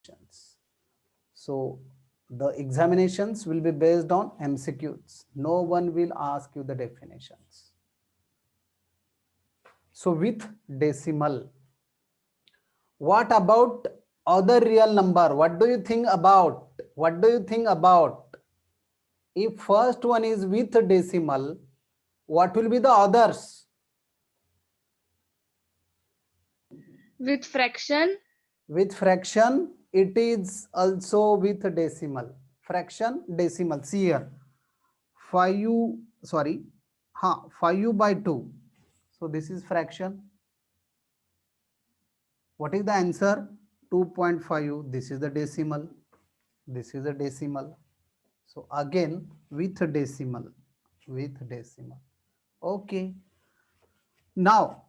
questions. So the examinations will be based on MCQs. No one will ask you the definitions. So with decimal, what about other real number? What do you think about? What do you think about? If first one is with decimal, what will be the others? With fraction. With fraction, it is also with decimal. Fraction, decimal. See here, 5, sorry, 5/2. So this is fraction. What is the answer? 2.5. This is the decimal. This is a decimal. So again with decimal, with decimal. Okay. Now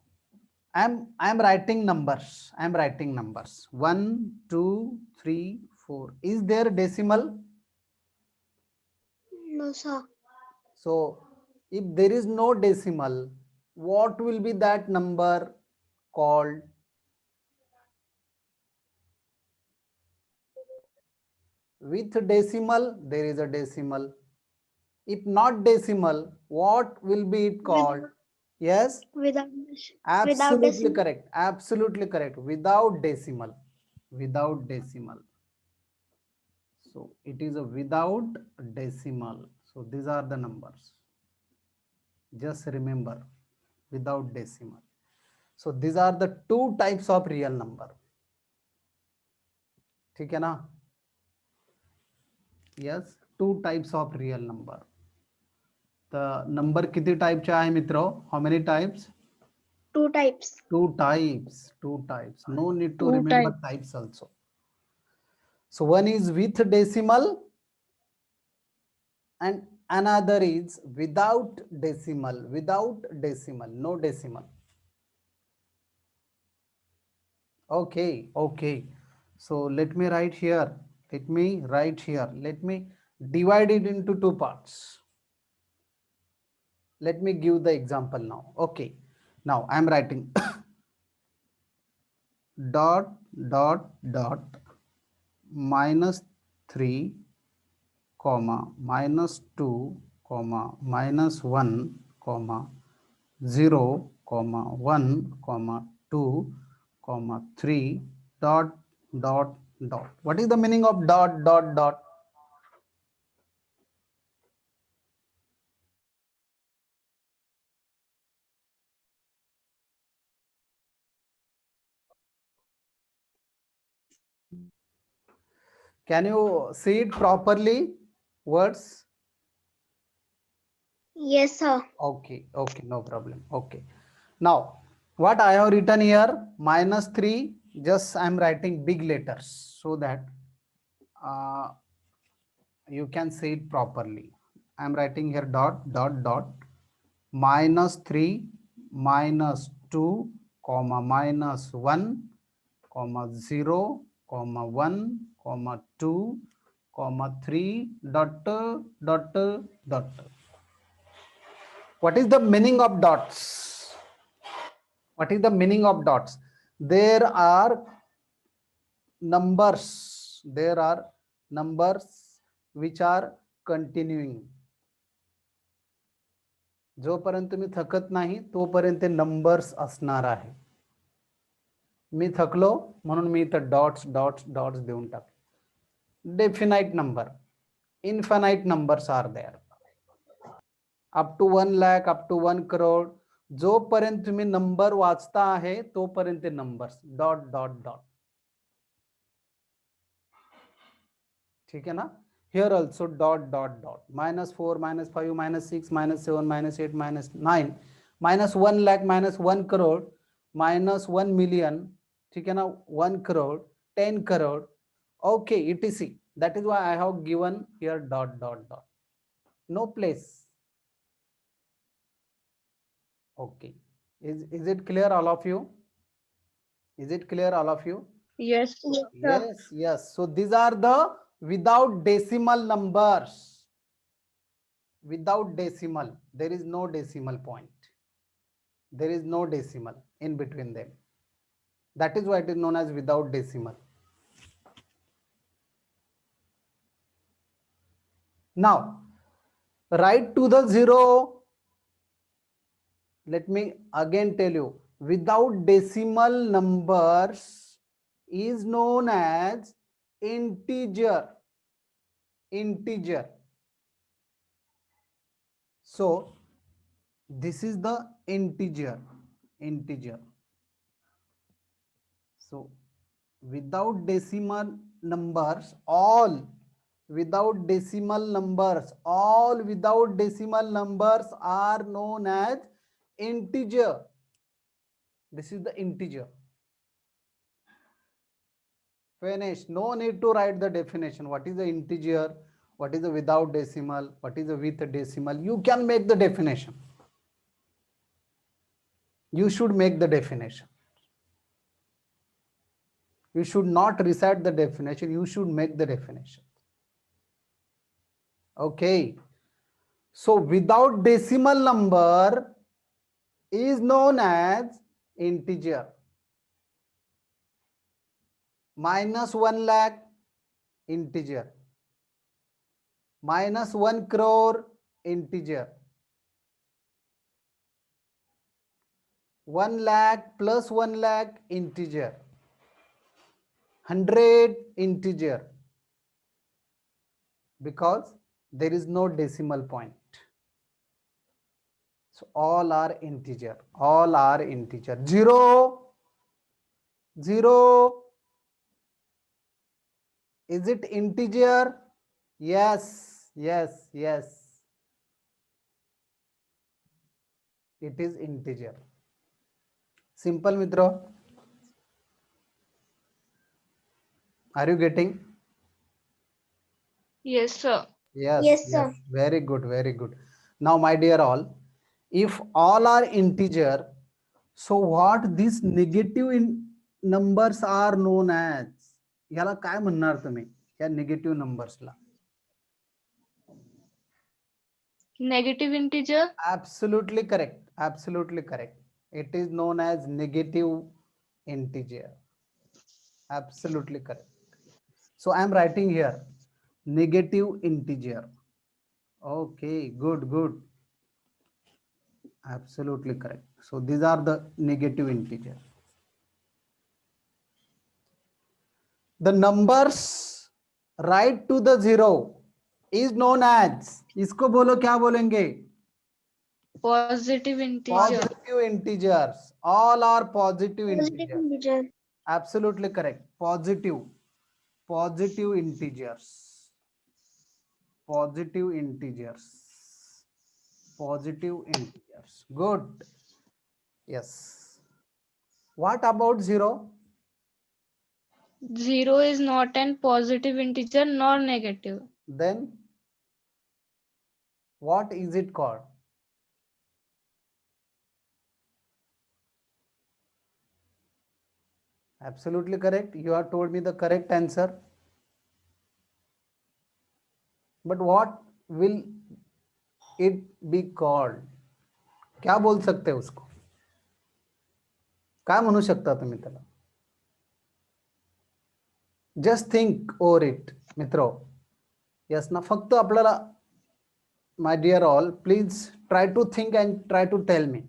I'm writing numbers. I'm writing numbers. 1, 2, 3, 4. Is there decimal? No, sir. So if there is no decimal, what will be that number called? With decimal, there is a decimal. If not decimal, what will be it called? Yes, Without absolutely decimal. correct. Absolutely correct. Without decimal. Without decimal. So it is a without decimal. So these are the numbers. Just remember, without decimal. So these are the two types of real number. ठीक है ना? Yes, two types of real number. The number किती टाइपचे आहे मित्रो? How many types? Two types. Two types. Two types. No need to Two remember types. types also. So one is with decimal and another is without decimal. Without decimal. No decimal. Okay. Okay. So let me write here. Let me write here. Let me divide it into two parts. Let me give the example now. Okay. Now I am writing dot dot dot -3 comma -2 comma -1 comma 0 comma 1 comma 2 comma 3 dot dot dot. What is the meaning of dot dot dot? Can you see it properly? Words? Yes, sir. Okay, okay, no problem. Okay. Now, what I have written here, -3, just I am writing big letters so that you can see it properly. I am writing here dot dot dot -3 -2 comma -1 comma 0 comma 1 comma 2 comma 3 dot dot dot. What is the meaning of dots? What is the meaning of dots? There are numbers. There are numbers which are continuing. जोपर्यंत तुम्ही थकत नाही तोपर्यंत numbers असणार आहे. मी थकलो म्हणून मी इथं dots dots dots देऊन टाकले. Definite number, infinite numbers are there. Up to 1 lakh, up to 1 crore. जोपर्यंत तुम्ही नंबर वाचता आहे तोपर्यंत नंबर्स डॉट डॉट डॉट. ठीक है ना? Here also dot dot dot. -4 -5 -6 -7 -8 -9 -1 lakh -1 crore -1 million. ठीक है ना? 1 crore 10 crore. Okay, etc. That is why I have given here dot dot dot. No place. Okay. Is it clear all of you? Is it clear all of you? Yes. Yes, sir. Yes, yes. So these are the without decimal numbers. Without decimal, there is no decimal point. There is no decimal in between them. That is why it is known as without decimal. Now write to the zero. Let me again tell you, without decimal numbers is known as integer. Integer. So this is the integer. Integer. So without decimal numbers, all without decimal numbers, all without decimal numbers are known as integer. This is the integer. Finish. No need to write the definition. What is the integer? What is the without decimal? What is the with decimal? You can make the definition. You should make the definition. You should not recite the definition. You should make the definition. Okay. So without decimal number is known as integer. Minus 1 lakh, integer. Minus 1 crore, integer. 1 lakh plus 1 lakh, integer. 100, integer. Because there is no decimal point. So all are integer. All are integer. 0, 0. Is it integer? Yes, yes, yes. It is integer. Simple, Mitra. Are you getting? Yes, sir. Yes, Yes, sir. Very good, very good. Now, my dear all, if all are integer, so what these negative numbers are known as? याला काय म्हणणार तुम्ही या negative numbers La? Negative integer. Absolutely correct. Absolutely correct. It is known as negative integer. Absolutely correct. So I am writing here negative integer. Okay, good, good. Absolutely correct. So these are the negative integer. The numbers right to the zero is known as, इसको बोलो क्या बोलेंगे? Positive integer. Positive integers. All are positive Positive integers. integer. Absolutely correct. Positive. Positive integers. Positive integers. Positive integers. Good. Yes. What about zero? 0 is not an positive integer nor negative. Then what is it called? Absolutely correct. You have told me the correct answer. But what will it be called? क्या बोल सकते हो उसको? काय म्हणू शकता तुम्ही त्याला? Just think over it, मित्रो. Yes ना, फक्त आपल्याला, my dear all, please try to think and try to tell me.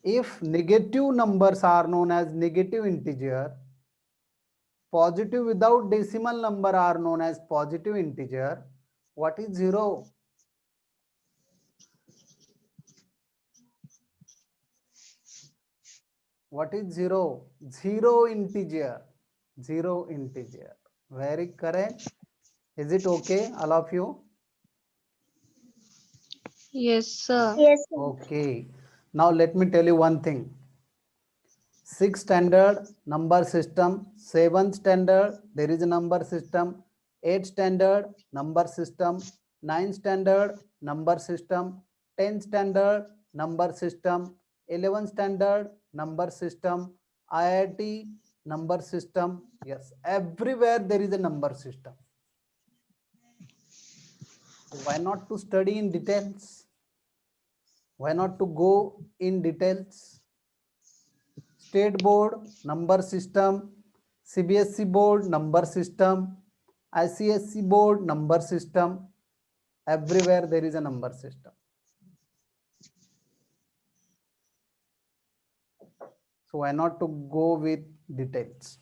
If negative numbers are known as negative integer, positive without decimal number are known as positive integer, what is zero? What is zero? Zero integer. Zero integer. Very correct. Is it okay, all of you? Yes, sir. Yes, sir. Okay. Now let me tell you one thing. 6th standard number system, 7th standard there is a number system, 8th standard number system, 9th standard number system, 10th standard number system, 11th standard number system, IIT number system. Yes, everywhere there is a number system. Why not to study in details? Why not to go in details? State board number system, CBSE board number system, ICSC board, number system. Everywhere there is a number system. So why not to go with details?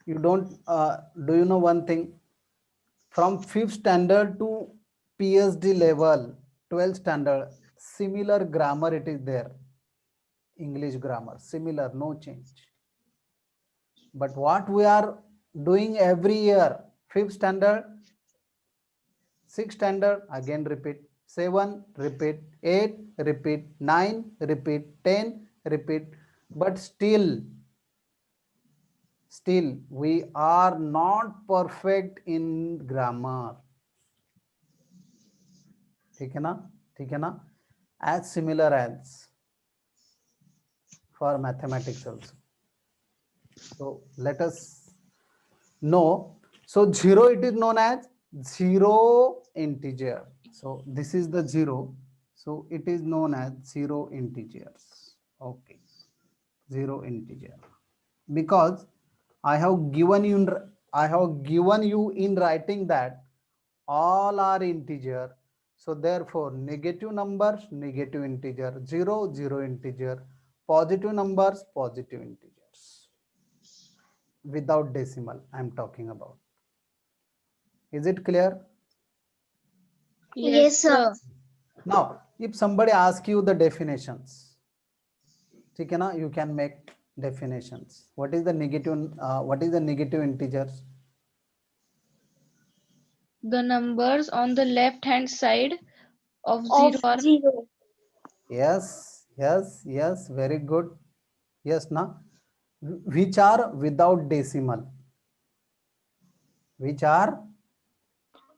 You don't, do you know one thing? From 5th standard to PhD level, 12th standard, similar grammar it is there. English grammar, similar, no change. But what we are doing every year, 5th standard, 6th standard, again repeat, 7, repeat, 8, repeat, 9, repeat, 10, repeat, but still we are not perfect in grammar. ठीक है ना? As similar as for mathematics also. So let us know. So 0, it is known as 0 integer. So this is the 0. So it is known as 0 integers. Okay, 0 integer. Because I have given you in writing that all are integer. So therefore negative numbers, negative integer, 0, 0 integer, positive numbers, positive integers. Without decimal, I am talking about. Is it clear? Yes, sir. Now, if somebody asks you the definitions, ठीक है ना, you can make definitions. What is the negative integers? The numbers on the left hand side of Of 0 are 0. Yes, very good. Yes, na? Which are without decimal? Which are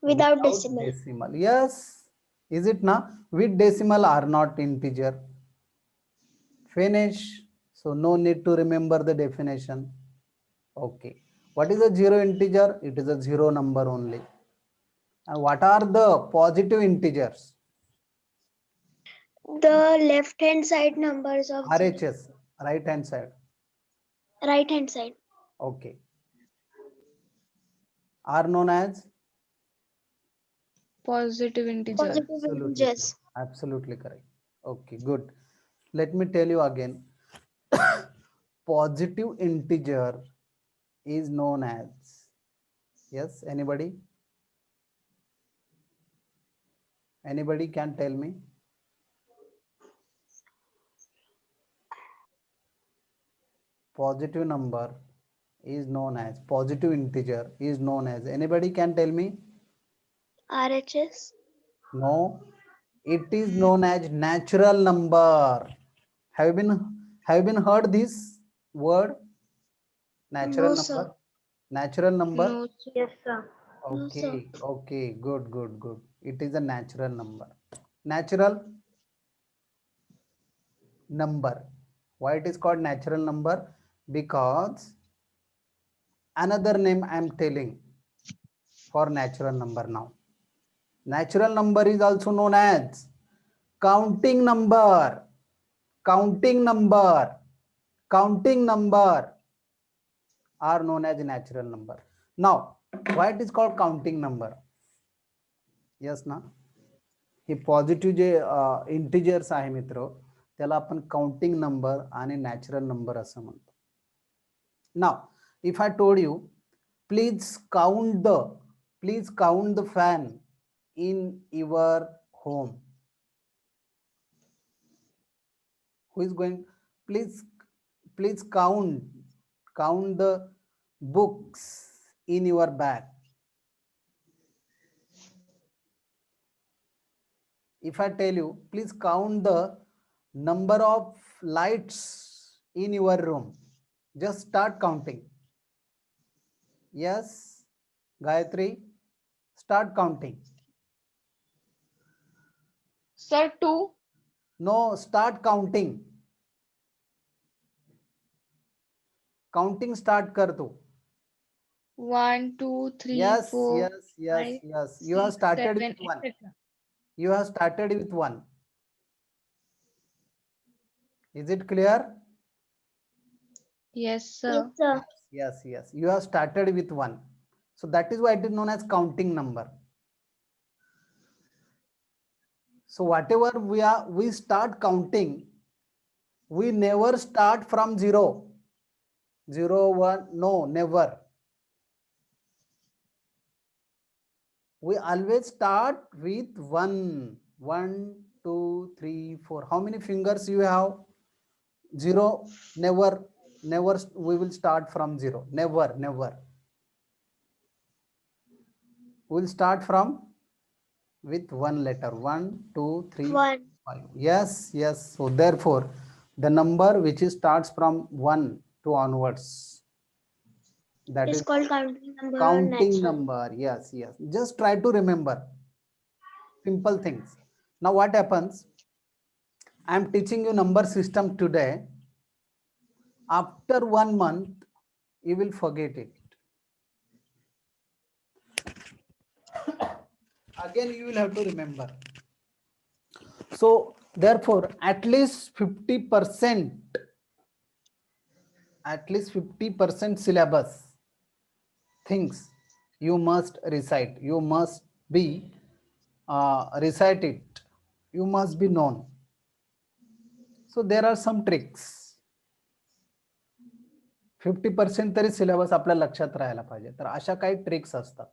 Without decimal. decimal? Yes. Is it na? With decimal are not integer. Finish. So no need to remember the definition. Okay. What is a 0 integer? It is a 0 number only. And what are the positive integers? The left hand side numbers of 0. RHS, right hand side. Right hand side. Okay. Are known as? positive integers. Positive Absolutely, integers. absolutely correct. Okay, good. Let me tell you again. Positive integer is known as, yes, anybody can tell me? Positive number is known as, positive integer is known as, anybody can tell me? RHS. No, it is known as natural number. Have you been heard this word? Natural No, number. sir. Natural number. No, sir. Yes, sir. No, sir. Okay, okay, good. It is a natural number. Natural number. Why it is called natural number? Because another name I am telling for natural number now. Natural number is also known as counting number. Counting number are known as natural number. Now, why it is called counting number? Yes ना, हे positive जे integers आहे मित्र, त्याला आपण counting number आणि natural number असं म्हणतो. Now if I told you please count the fan in your home, who is going? Please count the books in your bag. If I tell you, please count the number of lights in your room, just start counting. Yes, Gayatri, start counting. Sir, 2. No, start counting. Counting start कर तू. 1, 2, 3, Yes, 4, yes. 5, You have 6, started 7, with 1. etc. You have started with 1. Is it clear? Yes, sir. Yes, sir. Yes. You have started with 1. So that is why it is known as counting number. So whatever we start counting, we never start from 0. 0, 1, no, never. We always start with 1. 1, 2, 3, 4. How many fingers you have? 0. Never we will start from 0. Never. We'll start from with one letter. 1, 2, 3, 1. 5. Yes. So therefore, the number which starts from 1 to onwards, that It is is called counting number or counting natural. number. Yes. Just try to remember simple things. Now what happens? I am teaching you number system today. After 1 month, you will forget it. Again, you will have to remember. So therefore, at least 50% syllabus things you must recite. You must be recite it. You must be known. So there are some tricks. 50% तरी syllabus आपल्या लक्षात राहायला पाहिजे. तर अशा काही tricks असतात.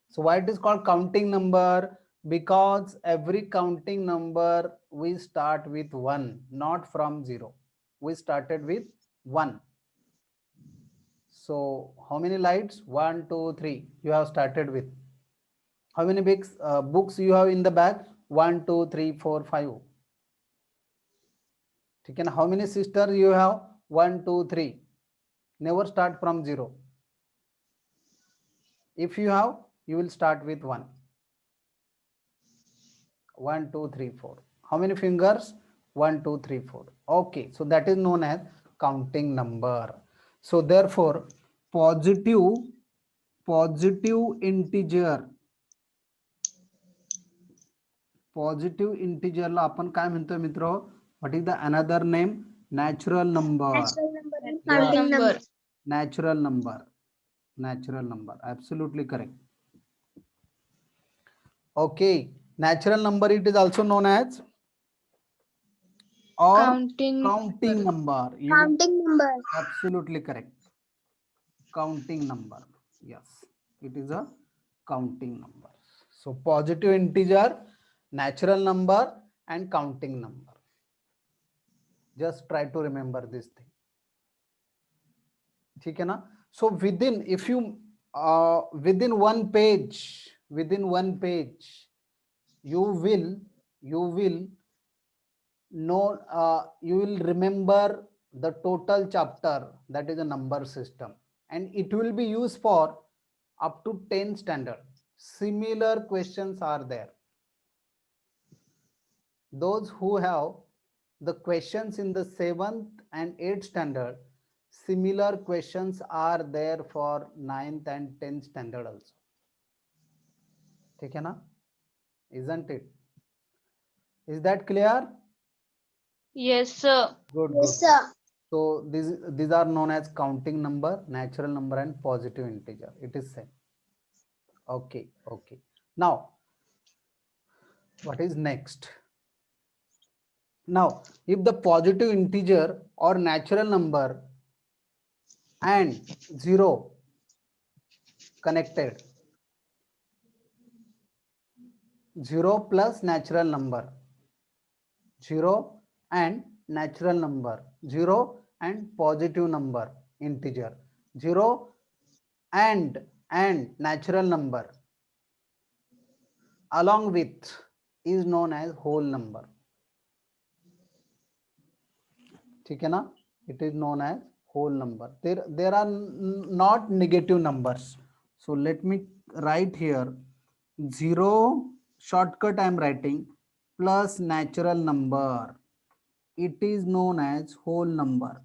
So why it is called counting number? Because every counting number we start with 1, not from 0. We started with 1. So how many lights? 1, 2, 3. You have started with. How many books you have in the bag? 1, 2, 3, 4, 5. Okay, how many sisters you have? 1, 2, 3. Never start from 0. If you have, you will start with 1. 1, 2, 3, 4. How many fingers? 1, 2, 3, 4. Okay, so that is known as counting number. So therefore, positive integer. Positive integer ला आपण काय म्हणतो मित्र? What is the another name? Natural number. Natural number and Natural counting number. number. Natural number. Absolutely correct. Okay. Natural number, it is also known as or Counting number. Counting number. Absolutely correct. Counting number. Yes, it is a counting number. So positive integer, natural number, and counting number. Just try to remember this thing. ठीक है ना? So within, if you within one page, you will know, you will remember the total chapter, that is a number system, and it will be used for up to 10 standard. Similar questions are there. Those who have the questions in the 7th and 8th standard, similar questions are there for 9th and 10th standard also. ठीक है ना? Isn't it? Is that clear? Yes, sir. Good. Yes, sir. So these are known as counting number, natural number, and positive integer. It is same. Okay. Now, what is next? Now, if the positive integer or natural number and 0 connected, 0 plus natural number, 0 and natural number, 0 and positive number, integer, 0 and natural number along with is known as whole number. ठीक है ना? It is known as whole number. There are not negative numbers. So let me write here 0 shortcut I am writing plus natural number. It is known as whole number.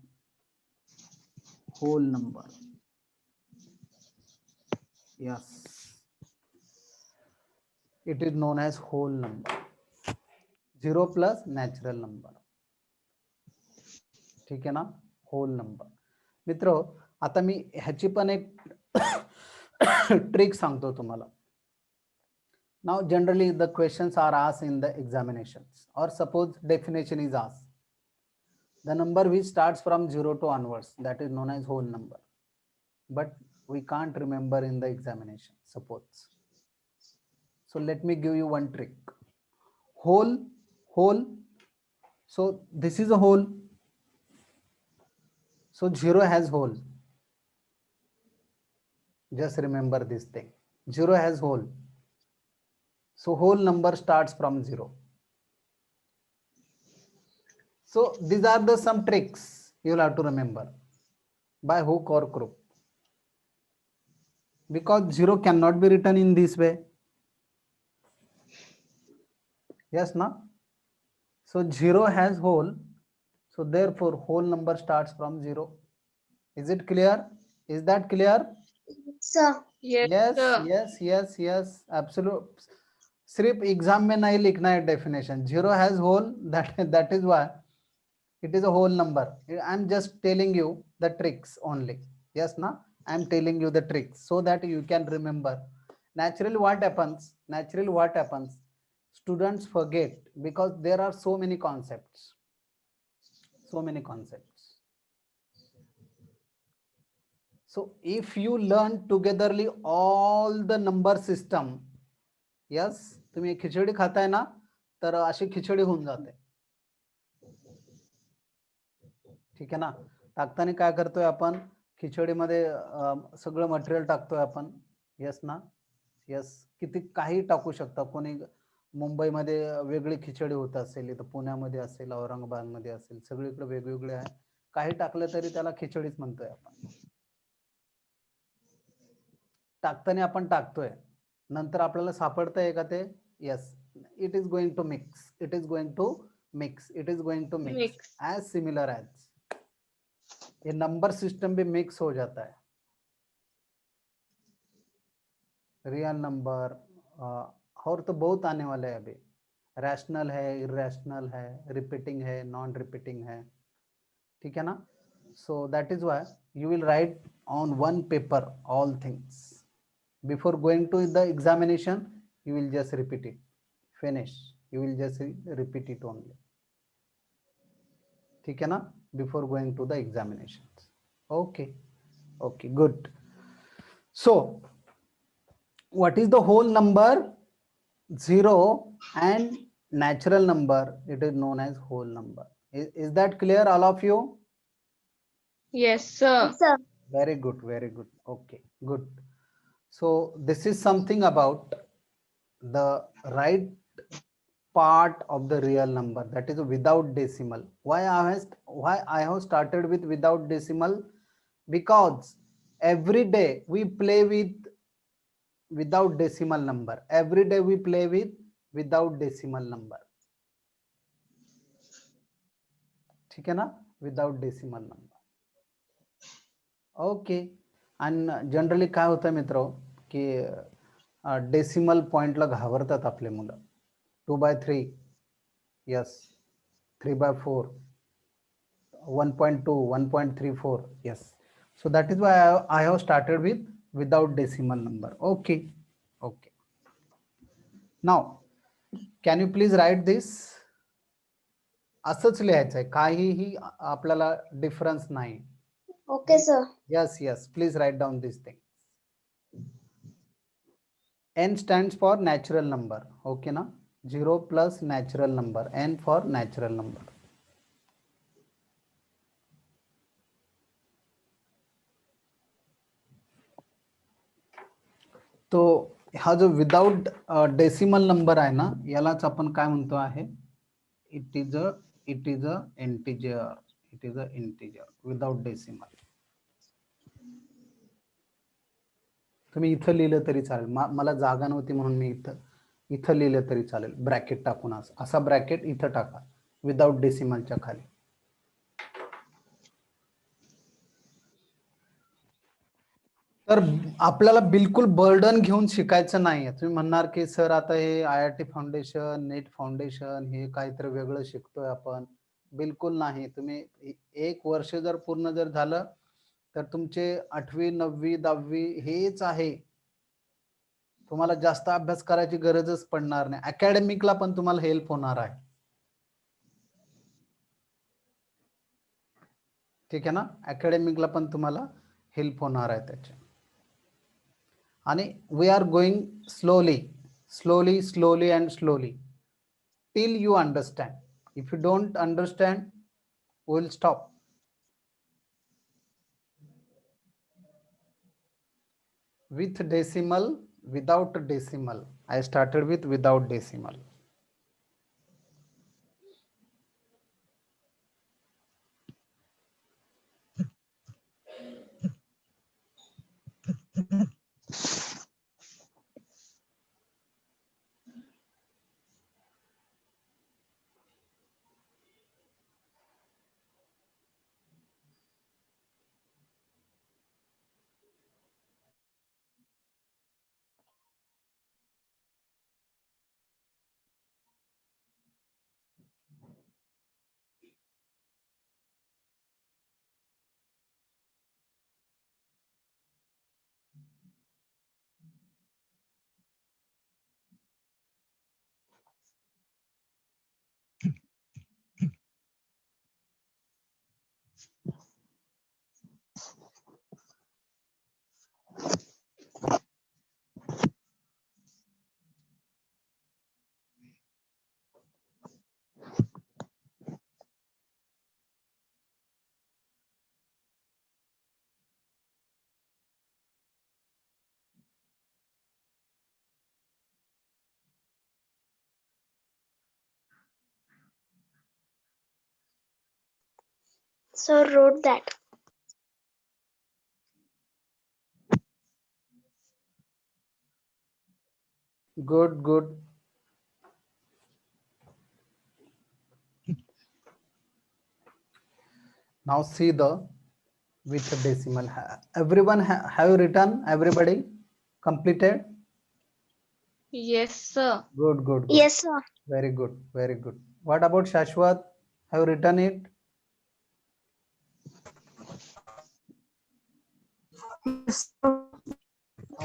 Whole number. Yes. It is known as whole number. 0 plus natural number. ठीक है ना? Whole number. मित्र आता मी ह्याची पण एक trick सांगतो तुम्हाला. Now generally the questions are asked in the examinations, or suppose definition is asked. The number which starts from 0 to onwards, that is known as whole number, but we can't remember in the examination, suppose. So let me give you one trick. Whole, so this is a whole, so 0 has whole. Just remember this thing, 0 has whole, so whole number starts from 0. So these are the some tricks you will have to remember by hook or crook, because 0 cannot be written in this way. Yes, na? So 0 has whole, so therefore whole number starts from 0. Is it clear? Is that clear? Sir. Yes, Yes, sir. yes, yes, yes, absolute. सिर्फ exam में नहीं लिखना है definition. 0 has whole, that is why it is a whole number. I am just telling you the tricks only. Yes, na? I am telling you the tricks so that you can remember. Naturally what happens? Students forget because there are so many concepts. So if you learn togetherly all the number system, yes, तुम्ही खिचडी खाताय ना, तर अशी खिचडी होऊन जाते. ठीक आहे ना. टाकताना काय करतोय आपण, खिचडीमध्ये सगळं मटेरियल टाकतोय आपण. यस ना. यस, किती काही टाकू शकता. कोणी मुंबईमध्ये वेगळी खिचडी होत असेल, इथं पुण्यामध्ये असेल, औरंगाबादमध्ये असेल, सगळीकडे वेगवेगळे आहे. काही टाकलं तरी त्याला खिचडीच म्हणतोय आपण. टाकताना आपण टाकतोय, नंतर आपल्याला सापडतंय का ते. Yes, it is going to mix, it is going to mix, it is going to mix as similar as. ये नंबर सिस्टम भी मिक्स हो जाता है. रियल नंबर और तो बहुत आने वाले हैं अभी. रैशनल है, इरेशनल है, रिपीटिंग है, नॉन रिपीटिंग है. ठीक है ना. So that is why you will write on one paper all things. Before going to the examination, you will just repeat it. Finish. You will just repeat it only. ठीक है ना. Before going to the examinations. Okay. Okay. Good. So, what is the whole number? 0 and natural number. It is known as whole number. Is that clear, all of you? Yes, sir. Yes, sir. Very good. Very good. Okay. Good. So this is something about the right part of the real number, that is without decimal. Why I have started with without decimal? Because every day we play with without decimal number. Every day we play with without decimal number. ठीक है ना. Without decimal number. Okay. आणि generally काय होतं मित्र, की decimal पॉइंटला घाबरतात आपले मुलं. 2/3, yes. 3/4, 1.2, 1.34, yes. So that is why I have started with without decimal number. Okay. Okay. Now can you please write this? असंच लिहायचं आहे, काहीही आपल्याला डिफरन्स नाही. Okay, sir. Yes, yes, please write down this thing. N stands for natural number. Okay na. 0 plus natural number. N for natural number. तो हा जो without decimal number आहे ना, यालाच आपण काय म्हणतो आहे, it is a integer. It is a integer without decimal. तुम्ही इथं लिहिलं तरी चालेल. मला जागा नव्हती म्हणून मी इथं लिहिलं तरी चालेल, ब्रॅकेट टाकून. असा ब्रॅकेट इथं टाका विदाउट डेसिमलच्या खाली. तर आपल्याला बिलकुल बर्डन घेऊन शिकायचं नाहीये. तुम्ही म्हणणार की सर आता हे IIT फाउंडेशन, नेट फाउंडेशन, हे काहीतरी वेगळं शिकतोय आपण. बिलकुल नाही. तुम्ही 1 वर्ष जर पूर्ण जर झालं तर तुमचे 8वी 9वी 10वी हेच आहे. तुम्हाला जास्त अभ्यास करायची गरजच पडणार नाही. अकॅडमिकला पण तुम्हाला हेल्प होणार आहे. ठीक आहे ना, अकॅडमिकला पण तुम्हाला हेल्प होणार आहे त्याचे. आणि we are going slowly and slowly till you understand. If you don't understand, we'll stop. With decimal, without decimal. I started with without decimal. Sir wrote that. Good, good. Now see the with decimal. Everyone have you written? Everybody completed? Yes, sir. Good, good, good. Yes, sir. Very good, very good. What about Shashwat? Have you written it?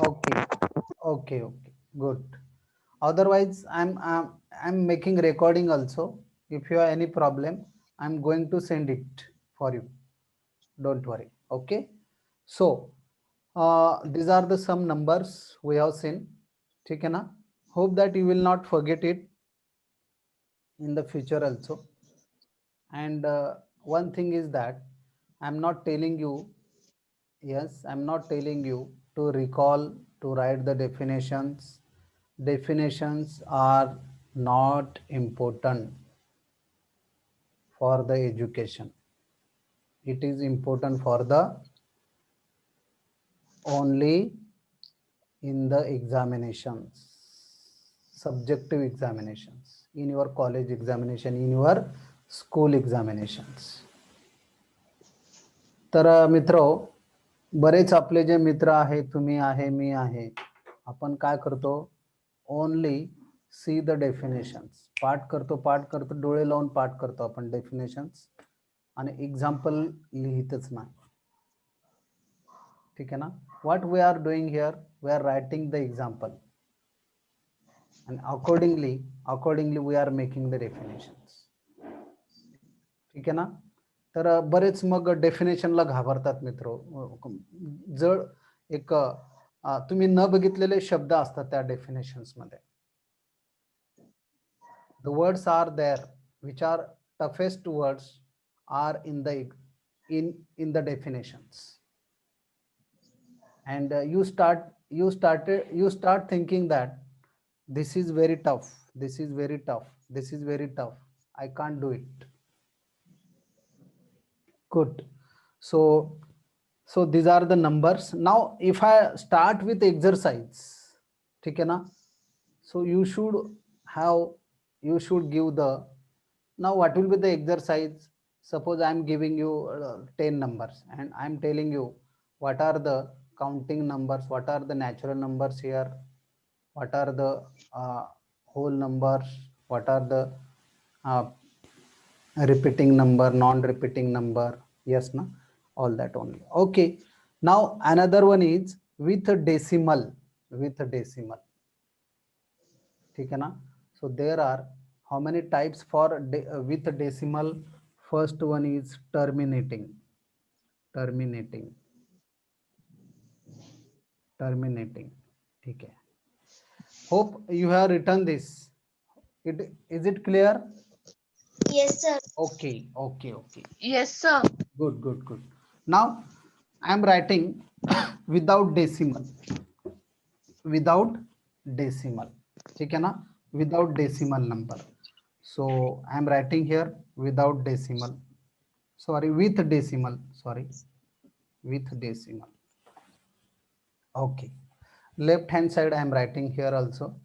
Okay, okay, okay, good. Otherwise, I'm making recording also. If you have any problem, I'm going to send it for you. Don't worry. Okay. So these are the some numbers we have seen. ठीक है ना? Hope that you will not forget it in the future also. And one thing is that I'm not telling you. Yes, I'm not telling you to recall, to write the definitions. Definitions are not important for the education. It is important for the only in the examinations, subjective examinations, in your college examination, in your school examinations. तर मित्र, बरेच आपले जे मित्र आहे, तुम्ही आहे, मी आहे, आपण काय करतो, ओनली सी द डेफिनेशन्स. पाठ करतो, डोळे लावून पाठ करतो आपण डेफिनेशन्स, आणि एक्झाम्पल लिहितच नाही. ठीक आहे ना? What we are doing here, we are writing the example, and accordingly we are making the definitions. ठीक आहे ना? तर बरेच मग डेफिनेशनला घाबरतात मित्र. जर एक तुम्ही न बघितलेले शब्द असतात त्या डेफिनेशन्स मध्ये. The words are there which are toughest words are in the definitions, and you start thinking that this is very tough, this is very tough, this is very tough, I can't do it. Good. So these are the numbers. Now if I start with exercise, ठीक है ना? So you should give the, now what will be the exercise? Suppose I am giving you 10 numbers and I am telling you what are the counting numbers, what are the natural numbers here, what are the whole numbers, what are the repeating number, non-repeating number. Yes, na? all that only. Okay, now another one is with a decimal, with a decimal. ठीक है ना? So there are how many types for with a decimal? First one is terminating, terminating, terminating. ठीक है. Hope you have written this. Is it clear? Yes, sir. Okay, okay, okay. Yes, sir. Good, good, good. Now I am writing without decimal, without decimal. ठीक है ना? Without decimal number. So I am writing here without decimal. Sorry, with decimal. Sorry, with decimal. Okay. Left hand side I am writing here also.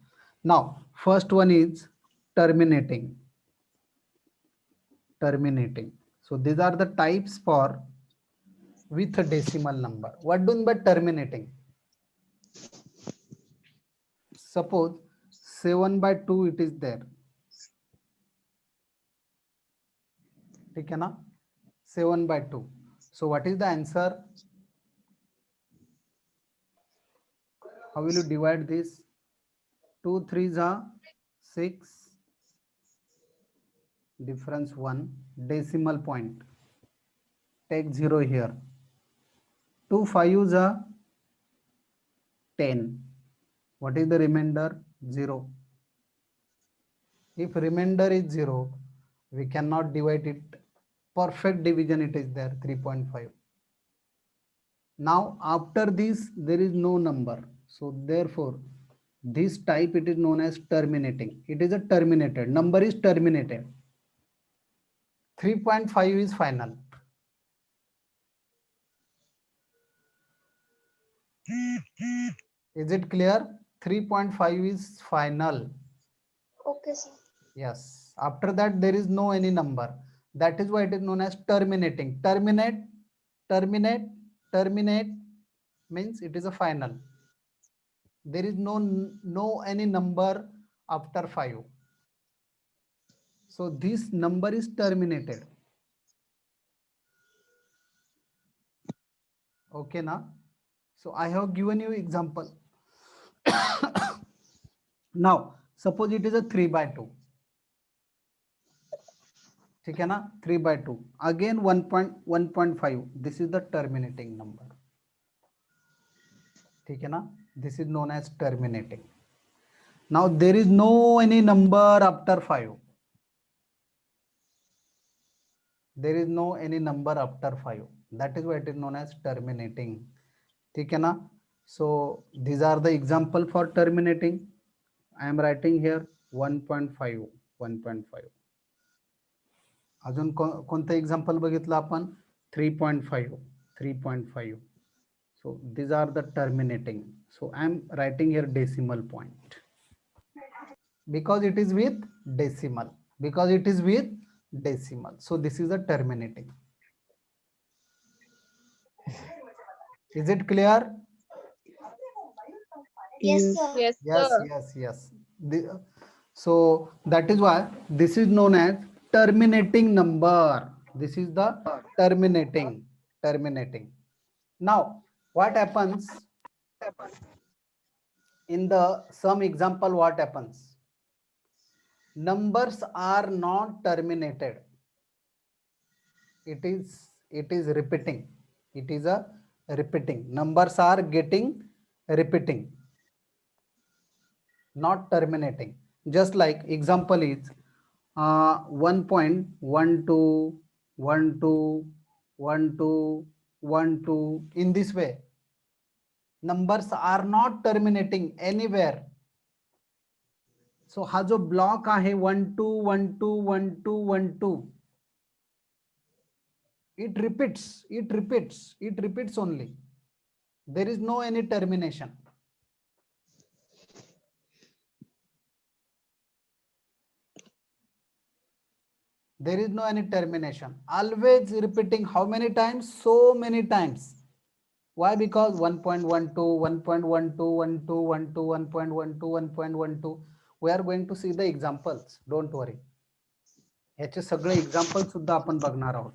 Now first one is terminating, terminating. So these are the types for with a decimal number. What do you mean by terminating? Suppose 7/2 it is there. ठीक है ना? 7/2. So what is the answer? How will you divide this? 2 3s are 6. Difference 1. Decimal point. Take 0 here. 2 5s are 10. What is the remainder? 0. If remainder is 0, we cannot divide it. Perfect division it is there, 3.5. Now after this there is no number. So therefore this type it is known as terminating. It is a terminated. Number is terminated. 3.5 is final. Is it clear? 3.5 is final. Okay, sir. Yes. After that there is no any number. That is why it is known as terminating. Terminate, terminate, terminate means it is a final. There is no any number after 5. So this number is terminated. Okay now. So I have given you example. Now suppose it is a 3/2. ठीक है ना? 3/2. Again 1.5. This is the terminating number. ठीक है ना? This is known as terminating. Now there is no any number after 5. There is no any number after 5. That is why it is known as terminating. ठीक है ना? So these are the example for terminating. I am writing here 1.5, 1.5. अजून कोणतं example बघितलं आपण? 3.5, 3.5. So these are the terminating. So I am writing here decimal point because it is with decimal, because it is with decimal. So this is a terminating. Is it clear? Yes, sir. Yes, Yes, sir. yes, yes. So that is why this is known as terminating number. This is the terminating, terminating. Now what happens in the some example? What happens? Numbers are not terminated. It is repeating. It is a repeating. Numbers are getting repeating, not terminating. Just like example is 1.12, 12, 12, 12. In this way, numbers are not terminating anywhere. So हा जो block आहे 1 2 1 2 1 2 1 2, it repeats only. There is no any termination. There is no any termination. Always repeating. How many times? So many times. Why? Because 1.12, 1.12, 12, 12, 1.12, 1.12. We are going to see the examples. Don't worry. याचे सगळे example सुद्धा आपण बघणार आहोत.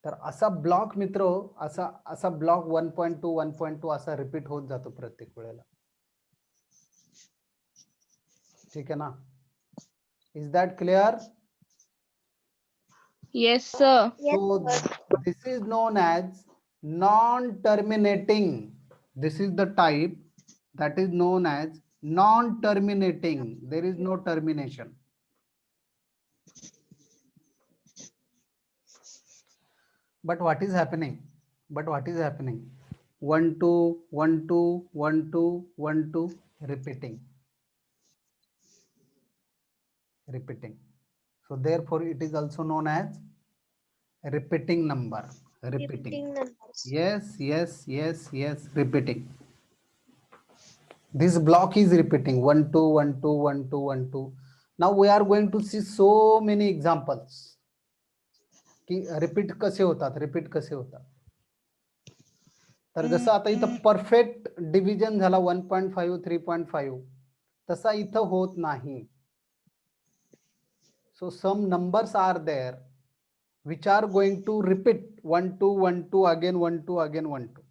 तर असा block मित्र, असा block 1.2 1.2 असा रिपीट होत जातो प्रत्येक वेळेला. ठीक आहे ना? Is that clear? Yes, sir. Yes, So sir. this is known as non-terminating. This is the type that is known as non-terminating. There is no termination. But what is happening? 1 2 1 2 1 2 1 2 repeating. So therefore it is also known as repeating number. Repeating numbers. Yes, repeating. This block is repeating 1 2 1 2 1 2 1 2. Now we are going to see so many examples की repeat कसे होतात. तर जसं आता इथं perfect division झाला 1.5 3.5 तसा इथं होत नाही. So some numbers are there which are going to repeat 1 2 1 2 again 1 2 again 1 2.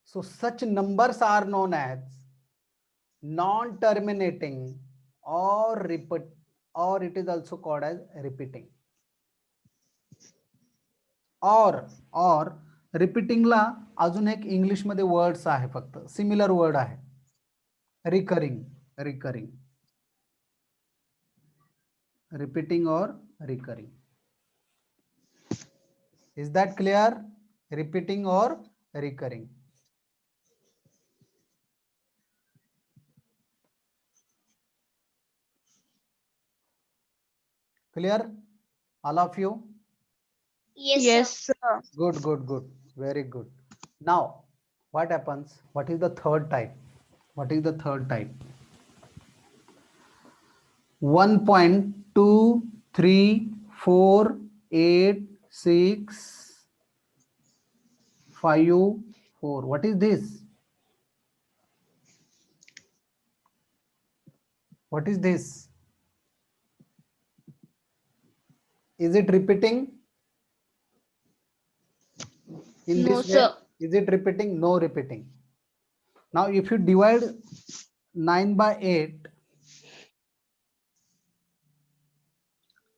So such numbers are known as non-terminating or repeat, or it is also called as repeating. or repeating ला अजून एक English मध्ये words आहे, फक्त similar word आहे, recurring. Repeating और recurring. Is that clear? Repeating और recurring. Clear, all of you? Yes, Yes, sir. sir. Good. Very good. Now, what happens? What is the third type? 1.2 3 4 8 6 5 4. What is this? Is it repeating? In No, this way, sir. is it repeating? No repeating. Now if you divide 9 by 8,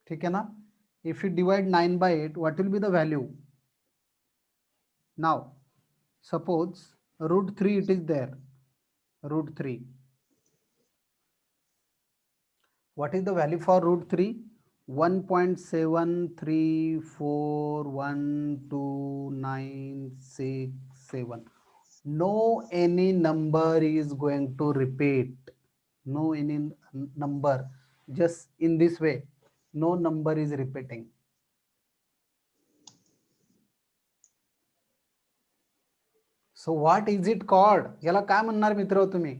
ठीक है ना? If you divide 9 by 8, what will be the value? Now suppose root 3 it is there, root 3. What is the value for root 3? 1.73412967. No any number is going to repeat. No any number, just in this way, no number is repeating. So what is it called? याला काय म्हणणार मित्र तुम्ही?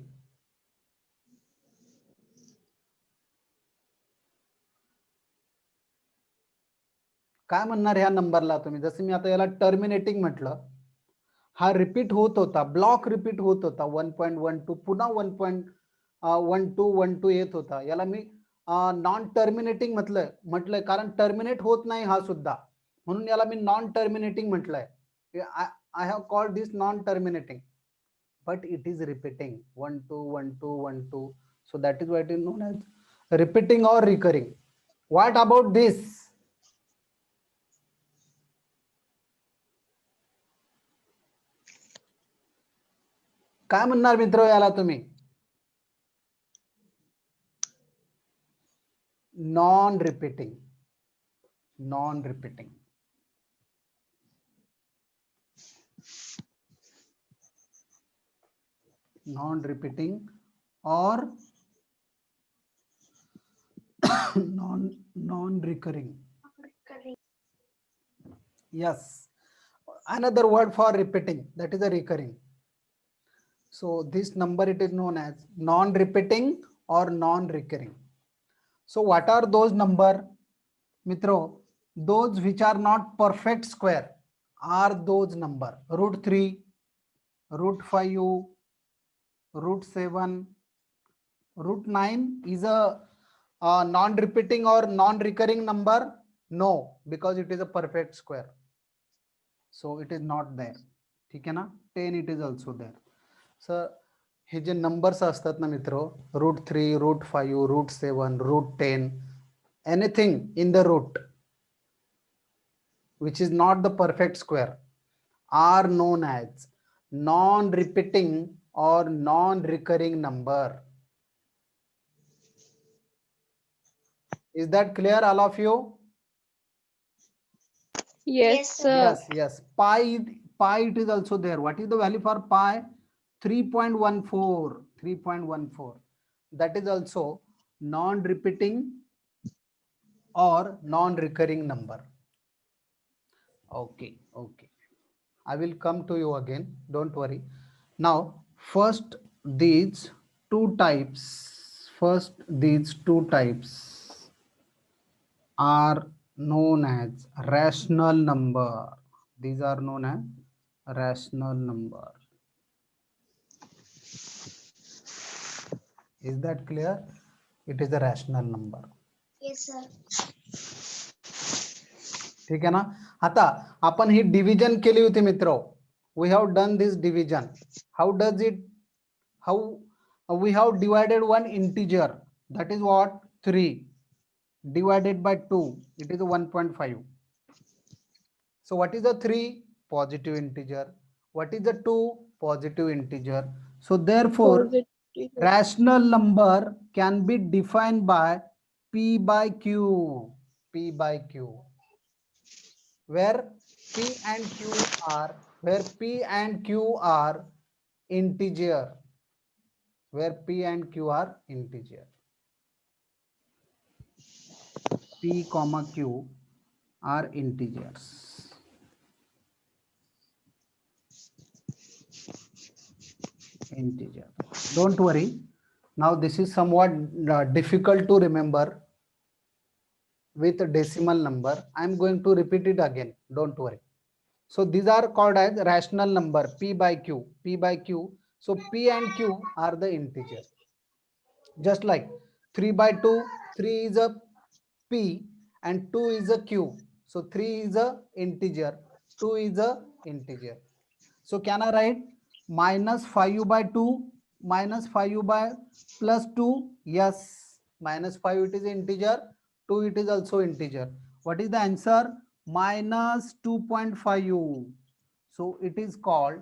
काय म्हणणार ह्या नंबरला तुम्ही? जसं मी आता याला टर्मिनेटिंग म्हटलं, हा रिपीट होत होता, ब्लॉक रिपीट होत होता 1.12 पुन्हा 1.12 येत होता. याला मी नॉन टर्मिनेटिंग म्हटलंय कारण टर्मिनेट होत नाही हा सुद्धा, म्हणून याला मी नॉन टर्मिनेटिंग म्हटलंय. I have called this non-terminating, but it is repeating 1 2 1 2 1 2. So that is why it is known as repeating or recurring. What about this? काय म्हणणार मित्र याला तुम्ही? Non-repeating. Non-repeating or non-recurring. Yes, another word for repeating, that is a recurring. So this number it is known as non-repeating or non-recurring. So what are those number, mitro? Those which are not perfect square are those number: root 3, root 5, root 7, root 9 is a non-repeating or non-recurring number. No, because it is a perfect square, so it is not there. ठीक आहे ना. 10 it is also there. So हे जे numbers असतात ना मित्र, √3, √5, √7, √10, anything in the root which is not the perfect square are known as non-repeating or non-recurring number. Is that clear, all of you? Yes, Yes, sir. sir. Yes. Pi it is also there. What is the value for pi? 3.14. 3.14. That is also non-repeating or non-recurring number. Okay. I will come to you again. Don't worry. Now, first these two types. Are known as rational number. These are known as rational number. Is that clear? It is a rational number. Yes, sir. ठीक आहे ना. आता आपण ही division केली होती मित्र. We have done this division. How does it? How we have divided one integer, that is what 3 divided by 2, it is a 1.5. So what is the 3? Positive integer. What is the 2? Positive integer. So therefore Positive. rational number can be defined by P by Q. P by Q. Where P and Q are integer. Where P and Q are integer. P comma Q are integers. Don't worry. Now this is somewhat difficult to remember with a decimal number. I am going to repeat it again. Don't worry. So these are called as rational number, P by Q. P by Q. So P and Q are the integer. Just like 3 by 2, 3 is a P and 2 is a Q. So 3 is a integer, 2 is a integer. So can I write minus 5 by 2 minus 5 by plus 2? Yes, minus 5 it is integer, 2 it is also integer. What is the answer? Minus 2.5. So it is called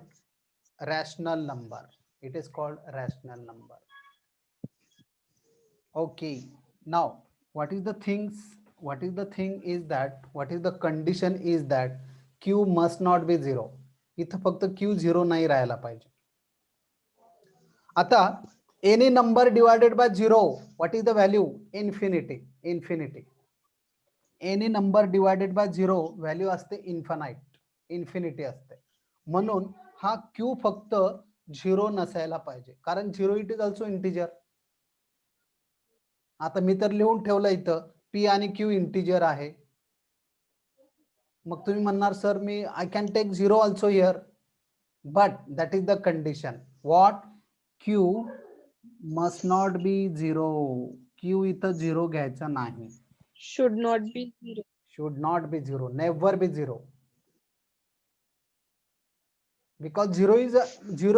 rational number. It is called rational number. Okay. Now what is the thing is the condition is that Q must not be 0. इथं फक्त Q 0 नाही राहायला पाहिजे. आता any number divided by 0, what is the value? Infinity. Any number divided by 0 value असते infinity असते. म्हणून हा Q फक्त 0 नसायला पाहिजे, कारण 0 it is also integer. आता मी तर लिहून ठेवलं इथं P आणि Q इंटिजर आहे. मग तुम्ही म्हणणार sir me I can take 0 also here, but that is the condition. What? Q must not be 0. Q इथं 0 घ्यायचा नाही. Should not be 0. Should not be 0. Never be 0. Because 0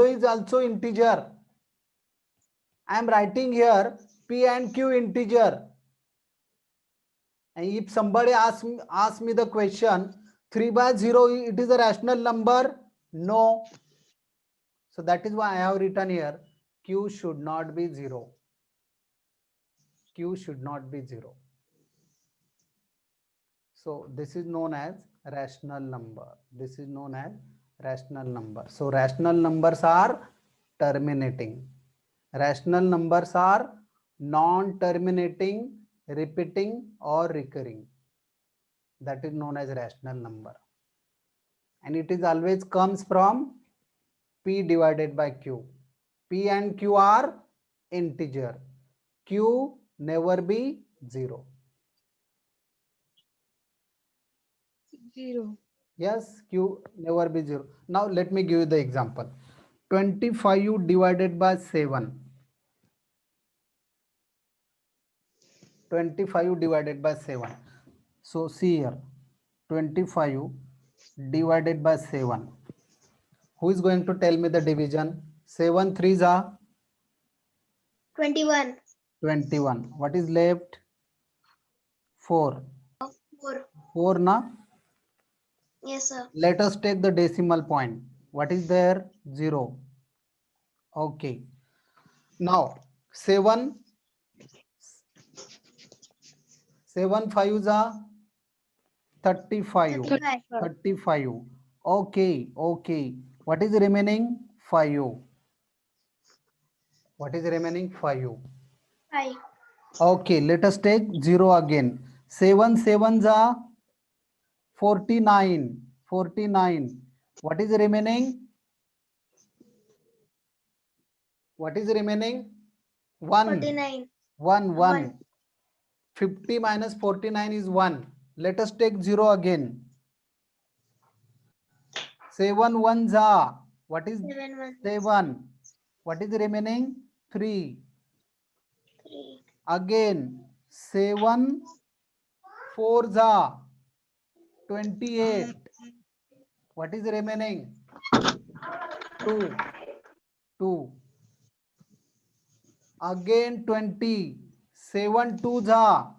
is also integer. I am writing here P and Q integer. And if somebody asks me the question, 3 by 0, it is a rational number? No. So that is why I have written here, Q should not be 0. Q should not be 0. So this is known as rational number. This is known as rational number. So rational numbers are terminating. Rational numbers are non-terminating, repeating or recurring. That is known as rational number. And it is always comes from P divided by Q. P and Q are integer. Q never be 0. 0. Yes, Q never be 0. Now let me give you the example. 25 divided by 7. 25 divided by 7. So see here, 25 divided by 7. Who is going to tell me the division? 7 threes are 21. 21. What is left? 4. 4. 4 na? Yes, sir. Let us take the decimal point. What is there? 0. Okay. Now 7 5s are 35. 35. 35. Okay. Okay. What is remaining? 5. What is remaining? 5. 5. Okay. Let us take 0 again. 7 sevens are 49. 49. What is remaining? What is remaining? 1. 49. 1. 1. 1. 50 minus 49 is 1. Let us take 0 again. 7 ones are. What is 7. 1. 7? What is remaining? 3. 3. Again 7 fours are 28. What is remaining? 2. 2. Again 20. 7 twos are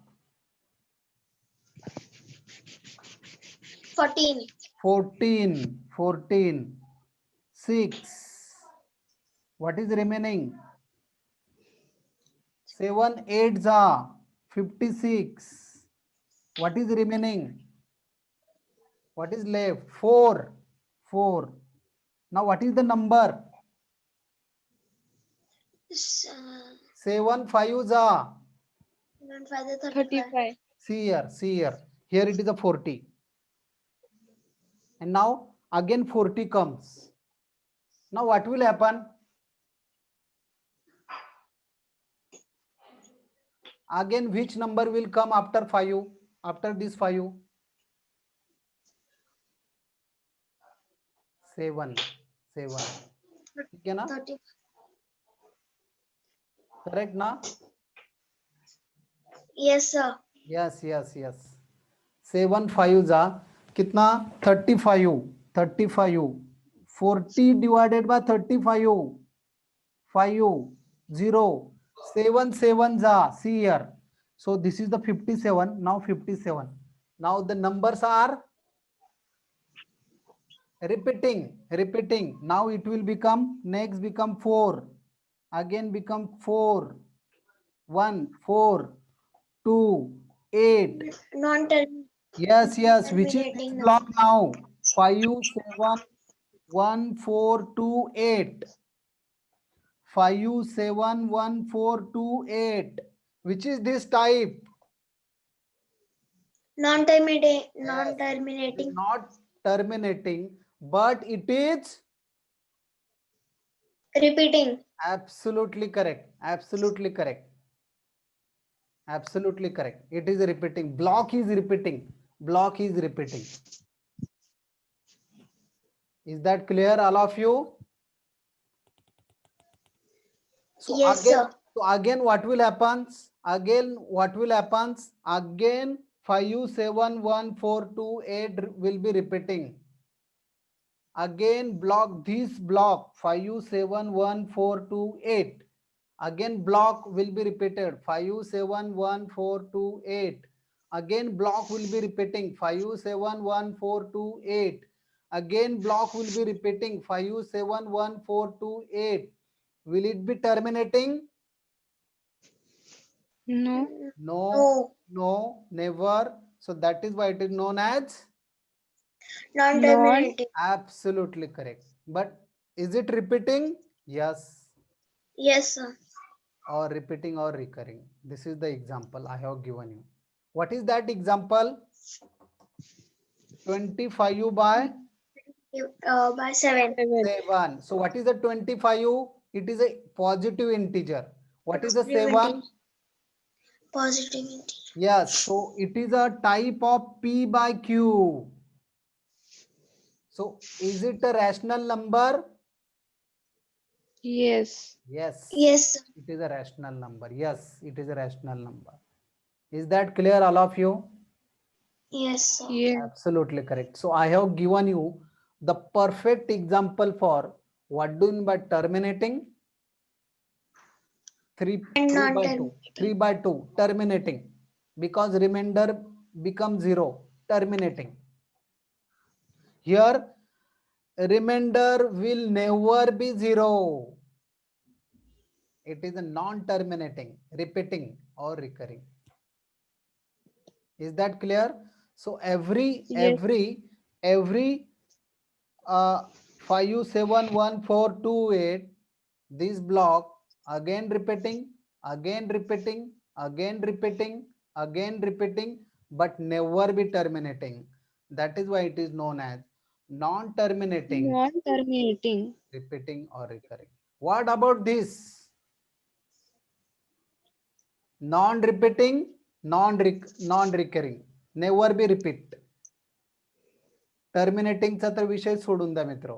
14. 14. 14. 6. What is remaining? 7 eights are 56. What is remaining? What is left? 4. 4. Now what is the number? 7 fives are. 7 5 is 35. 35. See here, see here. Here it is a 40. And now again 40 comes. Now what will happen? Again which number will come after 5? After this 5? 7. 7. Okay na? 30. Correct na? Yes, sir. Yes, yes, yes. 7 fives are kitna? 35. 35. 40 divided by 35. 5. 0. 7 sevens are. See here. So this is the 57. Now 57. Now the numbers are repeating. Repeating. Now it will become, next become 4. Again become 4. 1. 4. 2. 8. Non-terminating Yes, yes. Which is this number. block now? 5, 7, 1, 4, 2, 8. 5, 7, 1, 4, 2, 8. Which is this type? Non-terminating. Yes, it is Non-terminating. not terminating, but it is Repeating. absolutely correct. Absolutely correct. Absolutely correct. It is repeating. Block is repeating. Block is repeating. Is that clear, all of you? So Yes, again, sir. so again, what will happen? Again, what will happen? Again, 5, 7, 1, 4, 2, 8 will be repeating. Again, block this block 5, 7, 1, 4, 2, 8. Again, block will be repeated 5, 7, 1, 4, 2, 8. Again, block will be repeating 5, 7, 1, 4, 2, 8. Again, block will be repeating 5, 7, 1, 4, 2, 8. Will it be terminating? No. No, No. no, never. So that is why it is known as Non-terminating. absolutely correct. But is it repeating? Yes. Yes, sir. Or repeating or recurring. This is the example I have given you. What is that example? 25 by By 7. 7. 7. So what is the 25? It is a positive integer. What is the Positive 7? integer. Positive integer. Yes. So it is a type of P by Q. So is it a rational number? Yes. Yes. Yes, sir. It is a rational number. Yes, it is a rational number. Is that clear, all of you? Yes, sir. Yes. Absolutely correct. So I have given you the perfect example for what do you mean by terminating? 3 And 3 by 2. non-terminating. 3 by 2 terminating, because remainder becomes 0, terminating. Here remainder will never be 0. It is a non-terminating, repeating or recurring. Is that clear? So every Yes. uh, 571428, this block again repeating, again repeating, again repeating, again repeating, but never be terminating. That is why it is known as non-terminating, Non-terminating. repeating or recurring. What about this? Non-repeating, non-recurring, never be repeat. टर्मिनेटिंगचा तर विषय सोडून द्या मित्र.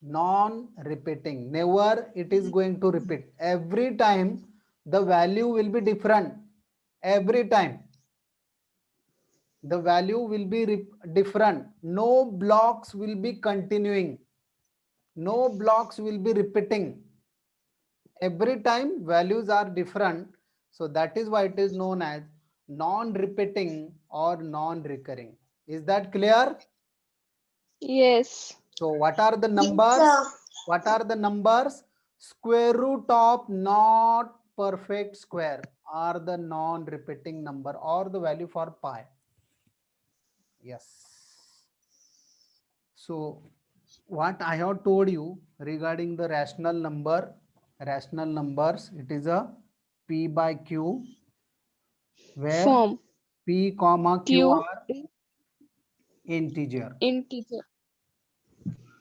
Non-repeating, never it is going to repeat. Every time the value will be different. Every time the value will be different. No blocks will be continuing. No blocks will be repeating. Every time values are different. So that is why it is known as non-repeating or non-recurring. Is that clear? Yes. So what are the Yes, numbers? sir. What are the numbers? Square root of not perfect square are the non-repeating number or the value for pi. Yes. So what I have told you regarding the rational numbers, it is a p by q, where Form. p comma q Q are integer integer.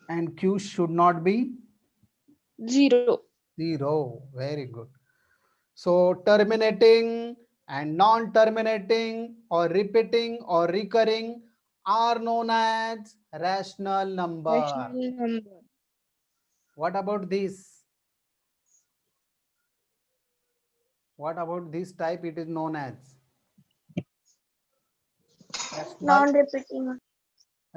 and q should not be 0. 0. Very good. So terminating and non-terminating or repeating or recurring are known as rational number. Rational number. What about this? What about this type? It is known as rational. Non-repeating.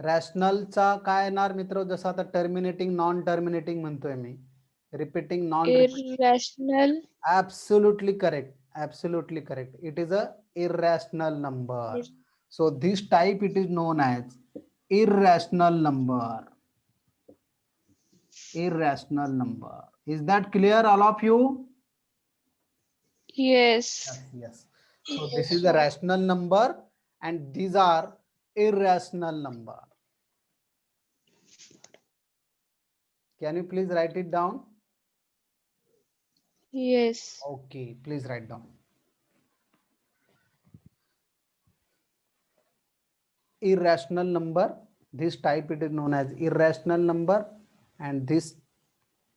रॅशनलचा काय येणार मित्र? जसं आता terminating non terminating म्हणतोय मी, repeating non repeating. Irrational. Absolutely correct. Absolutely correct. It is a irrational number. So this type it is known as irrational number. Irrational number. Is that clear, all of you? Yes. Yes, yes. So this is a rational number and these are irrational number. Can you please write it down? Yes. Okay, please write down. Irrational number, this type it is known as irrational number, and these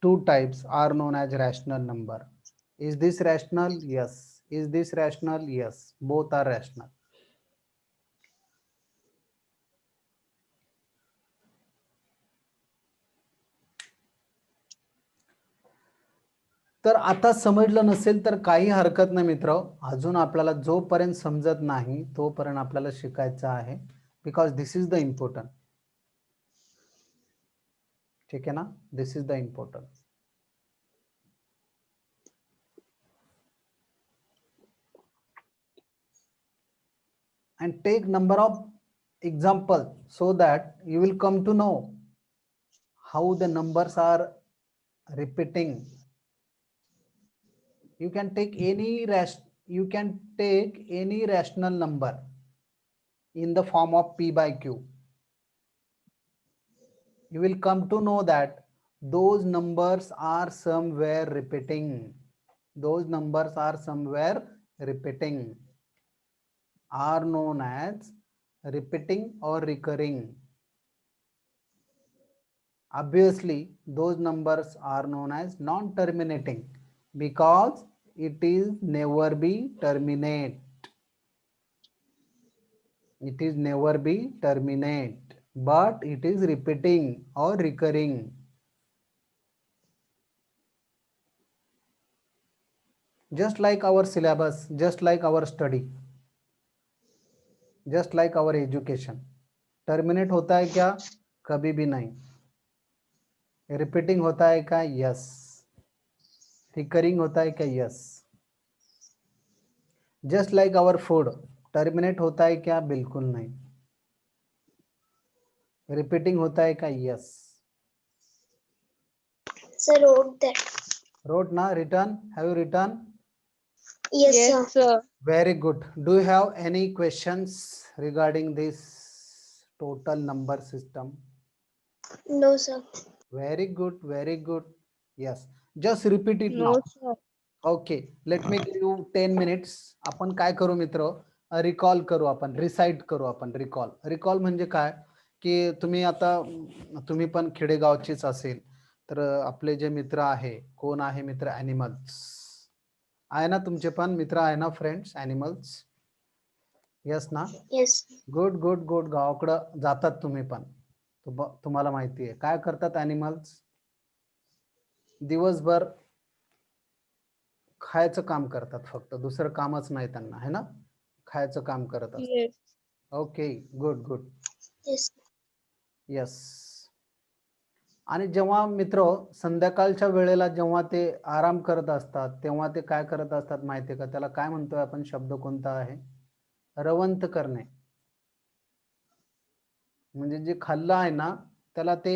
two types are known as rational number. Is this rational? Yes. Is this rational? Yes. Both are rational. तर आता समजलं नसेल तर काही हरकत नाही मित्र. अजून आपल्याला जोपर्यंत समजत नाही तोपर्यंत आपल्याला शिकायचं आहे, because this is the important. ठीक आहे ना? This is the important. And take number of examples so that you will come to know how the numbers are repeating. You can take any rational number in the form of p by q. You will come to know that those numbers are somewhere repeating. Those numbers are somewhere repeating, are known as repeating or recurring. Obviously those numbers are known as non-terminating because it is never be terminate. It is never be terminate, but it is repeating or recurring. Just like our syllabus, just like our study. Just like our education. Terminate होता है क्या? कभी भी नहीं. Repeating होता है क्या? Yes. Recurring होता है क्या? Yes. Just like our food, terminate होता है क्या? बिल्कुल नहीं. रिपीटिंग होता है क्या? Yes. Sir wrote that. Wrote na? Written? Have you written? Yes, sir. Yes, sir. Very good. Do you have any questions regarding this total number system? No, sir. Very good, very good. Yes. Just repeat it No, now. sir. Okay. Let me give you 10 minutes. आपण काय करू मित्र? Recall करू आपण, recite करू आपण. Recall recall म्हणजे काय की तुम्ही आता तुम्ही पण खेडेगावचीच असेल तर आपले जे मित्र आहे, कोण आहे मित्र? ॲनिमल्स आहे ना, तुमचे पण मित्र आहे ना, फ्रेंड्स ॲनिमल्स? यस ना? Yes. Good good good. गावाकडं जातात तुम्ही पण, तुम्हाला माहिती आहे काय करतात ॲनिमल्स? दिवसभर खायचं काम करतात, फक्त दुसरं कामच नाही त्यांना, है ना? खायचं काम करत असतात. Yes. Okay, good good. Yes. Yes. आणि जेव्हा मित्र संध्याकाळच्या वेळेला जेव्हा ते आराम करत असतात तेव्हा ते काय करत असतात माहिती आहे का? त्याला काय म्हणतोय आपण? शब्द कोणता आहे? रवंथ करणे. म्हणजे जे खाल्लं आहे ना त्याला ते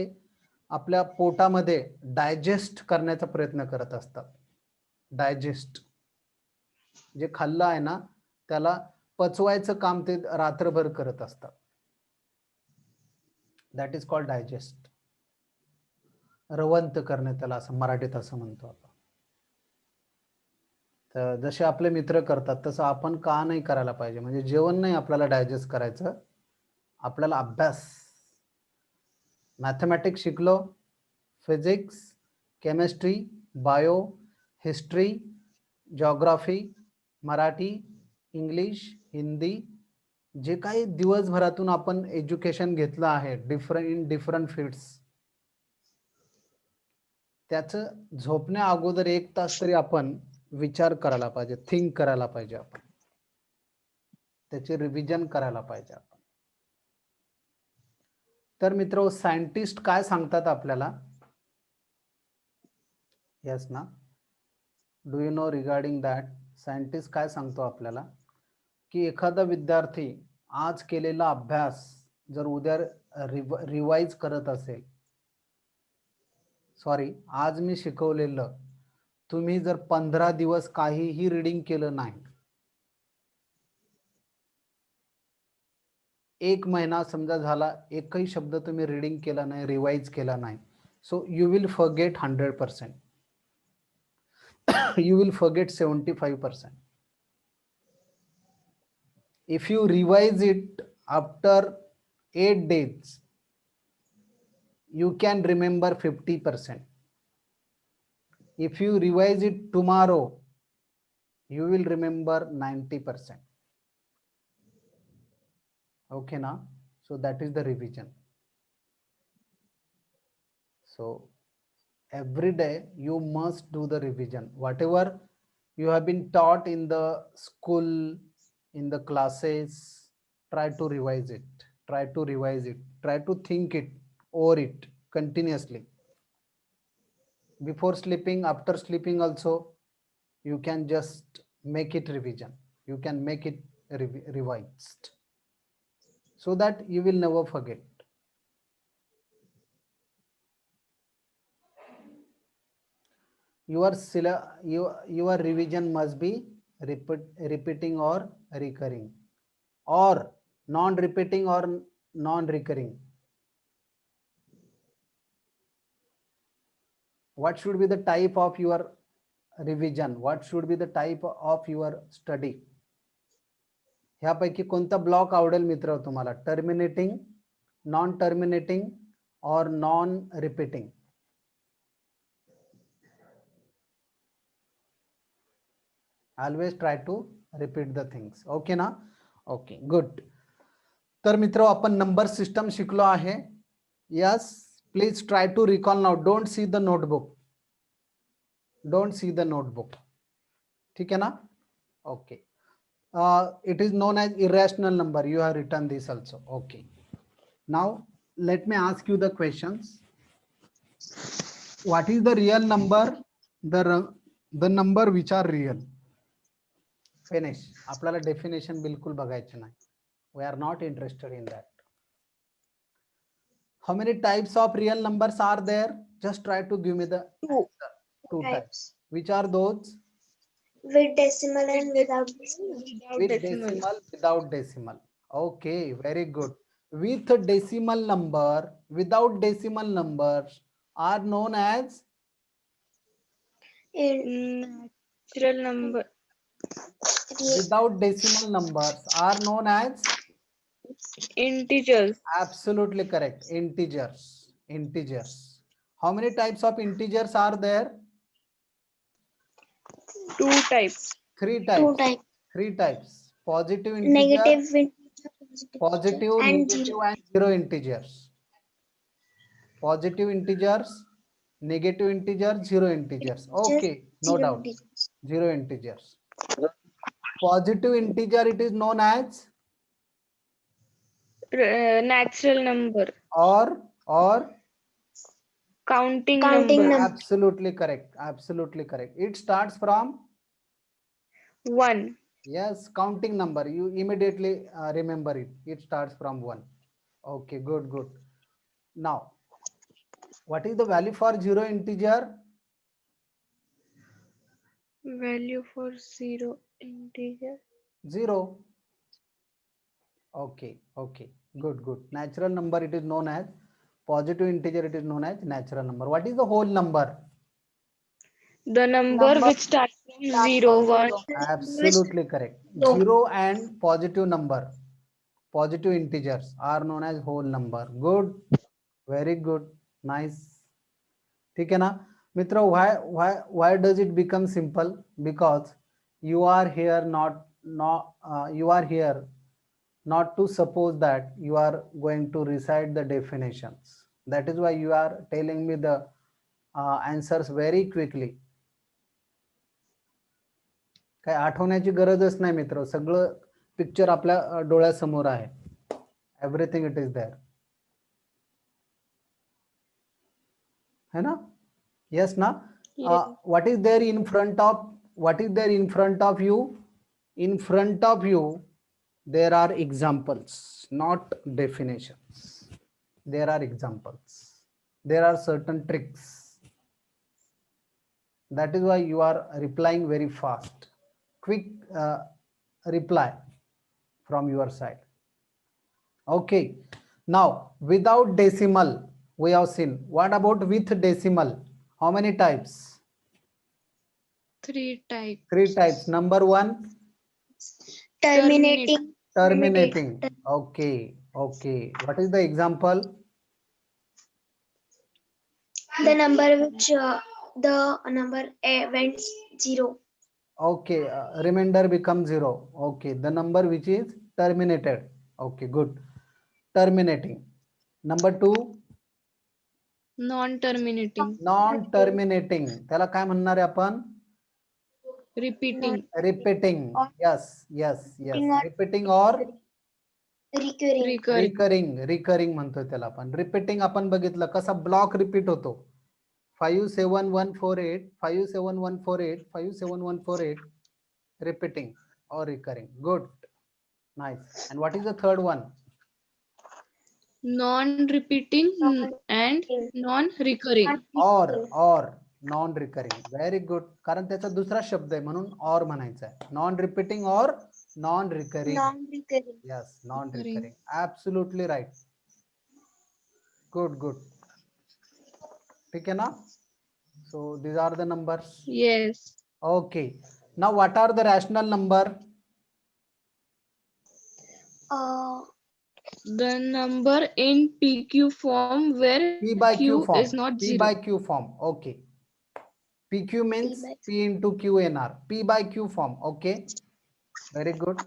आपल्या पोटामध्ये डायजेस्ट करण्याचा प्रयत्न करत असतात. डायजेस्ट जे खाल्लं आहे ना त्याला पचवायचं काम ते रात्रभर करत असतात. That is called digest. रवंथ करणे त्याला असं मराठीत असं म्हणतो आपण. तर जसे आपले मित्र करतात तसं आपण का नाही करायला पाहिजे? म्हणजे जेवण नाही आपल्याला डायजेस्ट करायचं, आपल्याला अभ्यास. मॅथमॅटिक्स शिकलो, physics, chemistry, bio, history, geography, Marathi, English, Hindi, जे काही दिवसभरातून आपण एज्युकेशन घेतलं आहे डिफरंट फील्ड्स, त्याचं झोपण्या अगोदर 1 तास तरी आपण विचार करायला पाहिजे, थिंक करायला पाहिजे, आपण त्याचे रिव्हिजन करायला पाहिजे आपण. तर मित्र सायंटिस्ट काय सांगतात आपल्याला? यस ना? Do you know regarding that? Scientist काय सांगतो आपल्याला की एखादा विद्यार्थी आज केलेला अभ्यास जर उद्या रिवाइज करत असेल, सॉरी आज मी शिकवलेलं तुम्ही जर 15 दिवस काहीही रीडिंग केलं नाही, 1 महिना समजा झाला, एकही शब्द तुम्ही रीडिंग केला नाही, रिवाइज केला नाही, so you will forget 100%. You will forget 75%. If you revise it after 8 days, you can remember 50%. If you revise it tomorrow, you will remember 90%. Okay na? So that is the revision. So every day you must do the revision. Whatever you have been taught in the school, in the classes, try to revise it, try to revise it, try to think it over it continuously. Before sleeping, after sleeping also, you can just make it revision, you can make it revised, so that you will never forget. Your revision must be repeating or recurring, or non-repeating or non-recurring. What should be the type of your revision? What should be the type of your study? ह्यापैकी कोणता block आवडेल मित्र तुम्हाला? Terminating, non terminating और non repeating? Always try to repeat the things. Okay ना? Okay, good. तर मित्र आपण number system शिकलो आहे. Yes, please try to recall now. Don't see the notebook. Don't see the notebook. ठीक है ना? Okay. It is known as irrational number. You have written this also. Okay. Now let me ask you the questions. What is the real number? The number which are real. Finish. आपल्याला definition बिलकुल बघायचे नाही. We are not interested in that. How many types of real numbers are there? Just try to give me the answer. Two types. Types. Which are those? With decimal and without decimal. With decimal, without decimal. Okay, very good. With decimal number, without decimal numbers are known as Natural number. without decimal numbers are known as Integers. absolutely correct. Integers. Integers. How many types of integers are there? 2 types. Three Two types. types. Three types. Positive integer, Negative integer, positive, and negative, zero. and zero integers. Positive integers, negative integers, zero integers. Okay, no Zero doubt. integers. Zero integers. Positive integer, it is known as Natural number. or Counting Counting number. number. absolutely correct. Absolutely correct. It starts from 1. yes, counting number. You immediately remember it. It starts from 1. Okay, good, good. Now, what is the value for zero integer? Value for 0 integer. 0. Okay, okay, good, good. Natural number, it is known as positive integer, it is known as natural number. What is the whole number? The number which starts from 0, 1. Absolutely correct. No. 0 and positive number, positive integers are known as whole number. Good, very good, nice. ठीक है ना मित्रों? Why does it become simple? Because you are here you are here not to suppose that you are going to recite the definitions. That is why you are telling me the answers very quickly. काय आठवण्याची गरजच नाही मित्र, सगळं picture आपल्या डोळ्यासमोर आहे. Everything it is there, है ना? Yes ना? What is there in front of, what is there in front of you? In front of you there are examples, not definitions. There are examples, there are certain tricks. That is why you are replying very fast. Quick reply from your side. Okay, now without decimal we have seen. What about with decimal? How many types? 3 types. 3 types. Number 1, Terminating. terminating. Okay, okay. What is the example? The number which the number went 0. Okay, remainder becomes 0. Okay, the number which is terminated. Okay, good. Terminating. Number 2, Non-terminating. non-terminating. त्याला काय म्हणणार आहे आपण? Repeating. Repeating. Yes, yes, yes. Repeating or Recurring. recurring म्हणतोय त्याला आपण. Repeating आपण बघितलं कसा ब्लॉक रिपीट होतो. 57148, 57148, 57148. Repeating or recurring. Good, nice. And what is the third one? Non-repeating and non-recurring. Or non-recurring. Very good. कारण त्याचा दुसरा शब्द आहे म्हणून or म्हणायचा आहे. Non-repeating or non-recurring. Non-recurring. Yes, non-recurring. Absolutely right. Good, good. ठीक है ना? So these are the numbers. Yes. Okay. Now what are the rational number? The number in PQ form where P by Q Q form. is not P 0. by Q form. Okay. PQ means by P into QNR. P by Q form. Okay. Very good.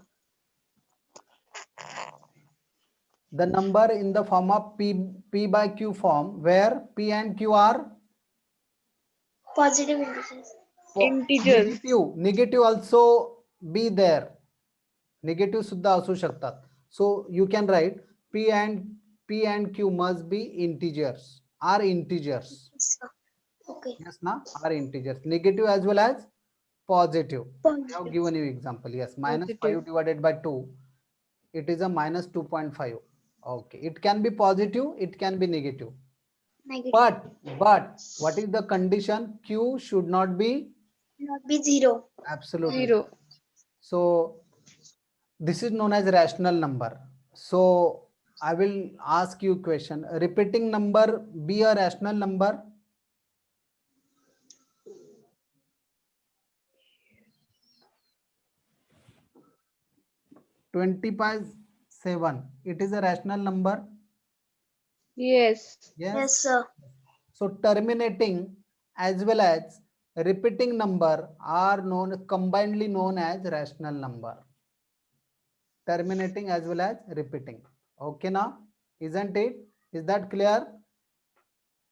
The number in the form of P by Q form where P and Q are Positive integers. Integers. negative also be there. Negative सुद्धा असू शकतात. So you can write P and Q must be integers, are integers. So, okay. Yes, na, are integers. Negative as well as positive. I have Positive. given you example. Yes, minus 5 Positive. divided by 2, it is a minus 2.5. Okay, it can be positive, it can be negative. Negative. But what is the condition? Q should not be Not be 0. absolutely. 0. So this is known as rational number. So I will ask you question. Repeating number be a rational number? 20 by 7. It is a rational number. Yes. Yes. Yes, sir. So terminating as well as repeating number are combinedly known as rational number. Terminating as well as repeating. Okay, now isn't it? Is that clear?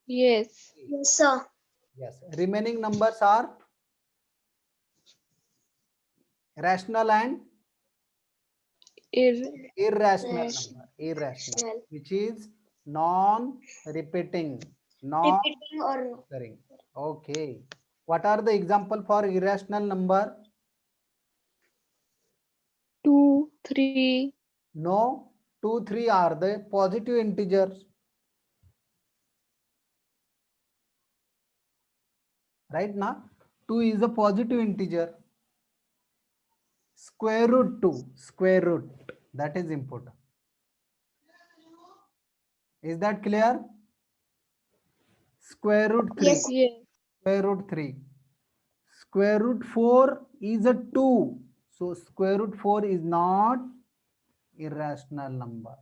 Yes. Yes, sir. Yes. Remaining numbers are rational and irrational number. Irrational, which is non-repeating, Repeating or no? non-recurring. Okay. What are the example for irrational number? 2, 3. No, 2, 3 are the positive integers. Right now, 2 is a positive integer. Square root 2, square root, that is important. Is that clear? Square root 3. Yes. Yes. Square root 3. Square root 4 is a 2. So square root 4 is not irrational number.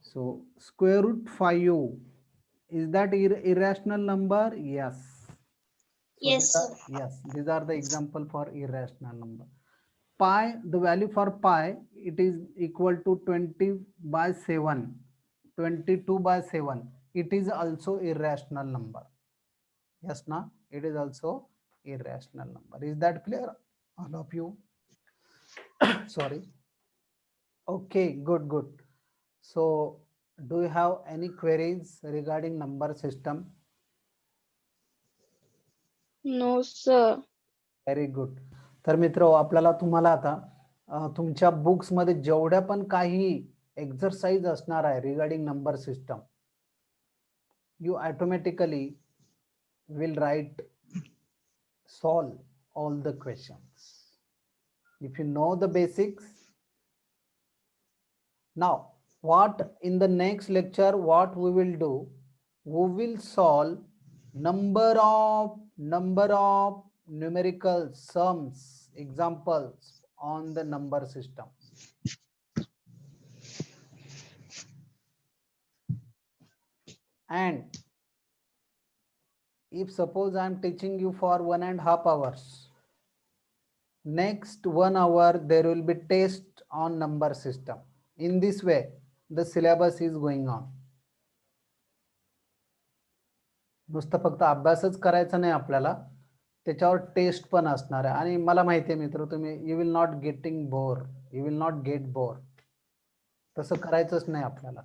So square root 5, is that irrational number? Yes. So Yes, sir. yes, these are the example for irrational number. Pi, the value for pi, it is equal to 20 by 7, 22 by 7. It is also irrational number. Yes, na? It is also irrational number. Is that clear, all of you? Sorry. Okay, good, good. So do you have any queries regarding number system? No, sir. Very good. तर मित्र आपल्याला तुम्हाला आता तुमच्या books मध्ये जेवढ्या पण काही exercise असणार आहे regarding number system, you automatically will write solve all the questions if you know the basics. Now what in the next lecture what we will do, we will solve number of numerical sums examples on the number system. And if suppose I am teaching you for 1.5 hours, next 1 hour there will be test on number system. In this way the syllabus is going on. नुसतं फक्त अभ्यासच करायचा नाही आपल्याला, त्याच्यावर test पण असणार आहे. आणि मला माहिती आहे मित्र, तुम्ही you will not getting bore, you will not gate bore. तसं करायचंच नाही आपल्याला.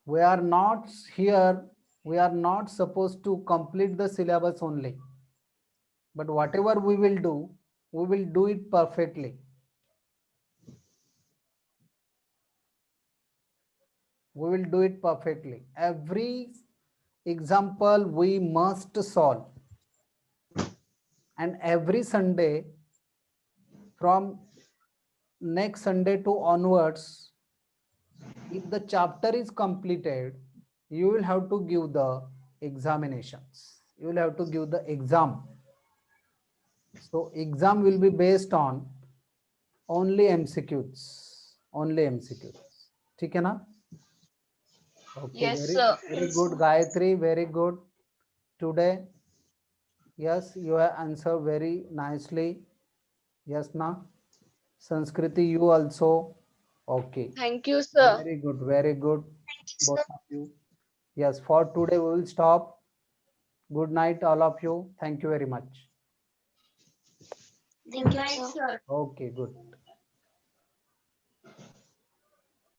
We are not here, we are not supposed to complete the syllabus only, but whatever we will do it perfectly. We will do it perfectly. Every example we must solve, and every Sunday from next Sunday to onwards, if the chapter is completed, you will have to give the examinations, you will have to give the exam. So exam will be based on only MCQs, only MCQs. ठीक है ना? Okay, Yes, very, sir. very Yes, good, sir. Gayatri, very good today. Yes, you have answered very nicely. Yes, na? Sanskriti, you also. Okay, Thank you, sir. very good, very good, Sir. both of you. Yes, for today we will stop. Good night, all of you. Thank you very much. Thank you, sir. Okay, good.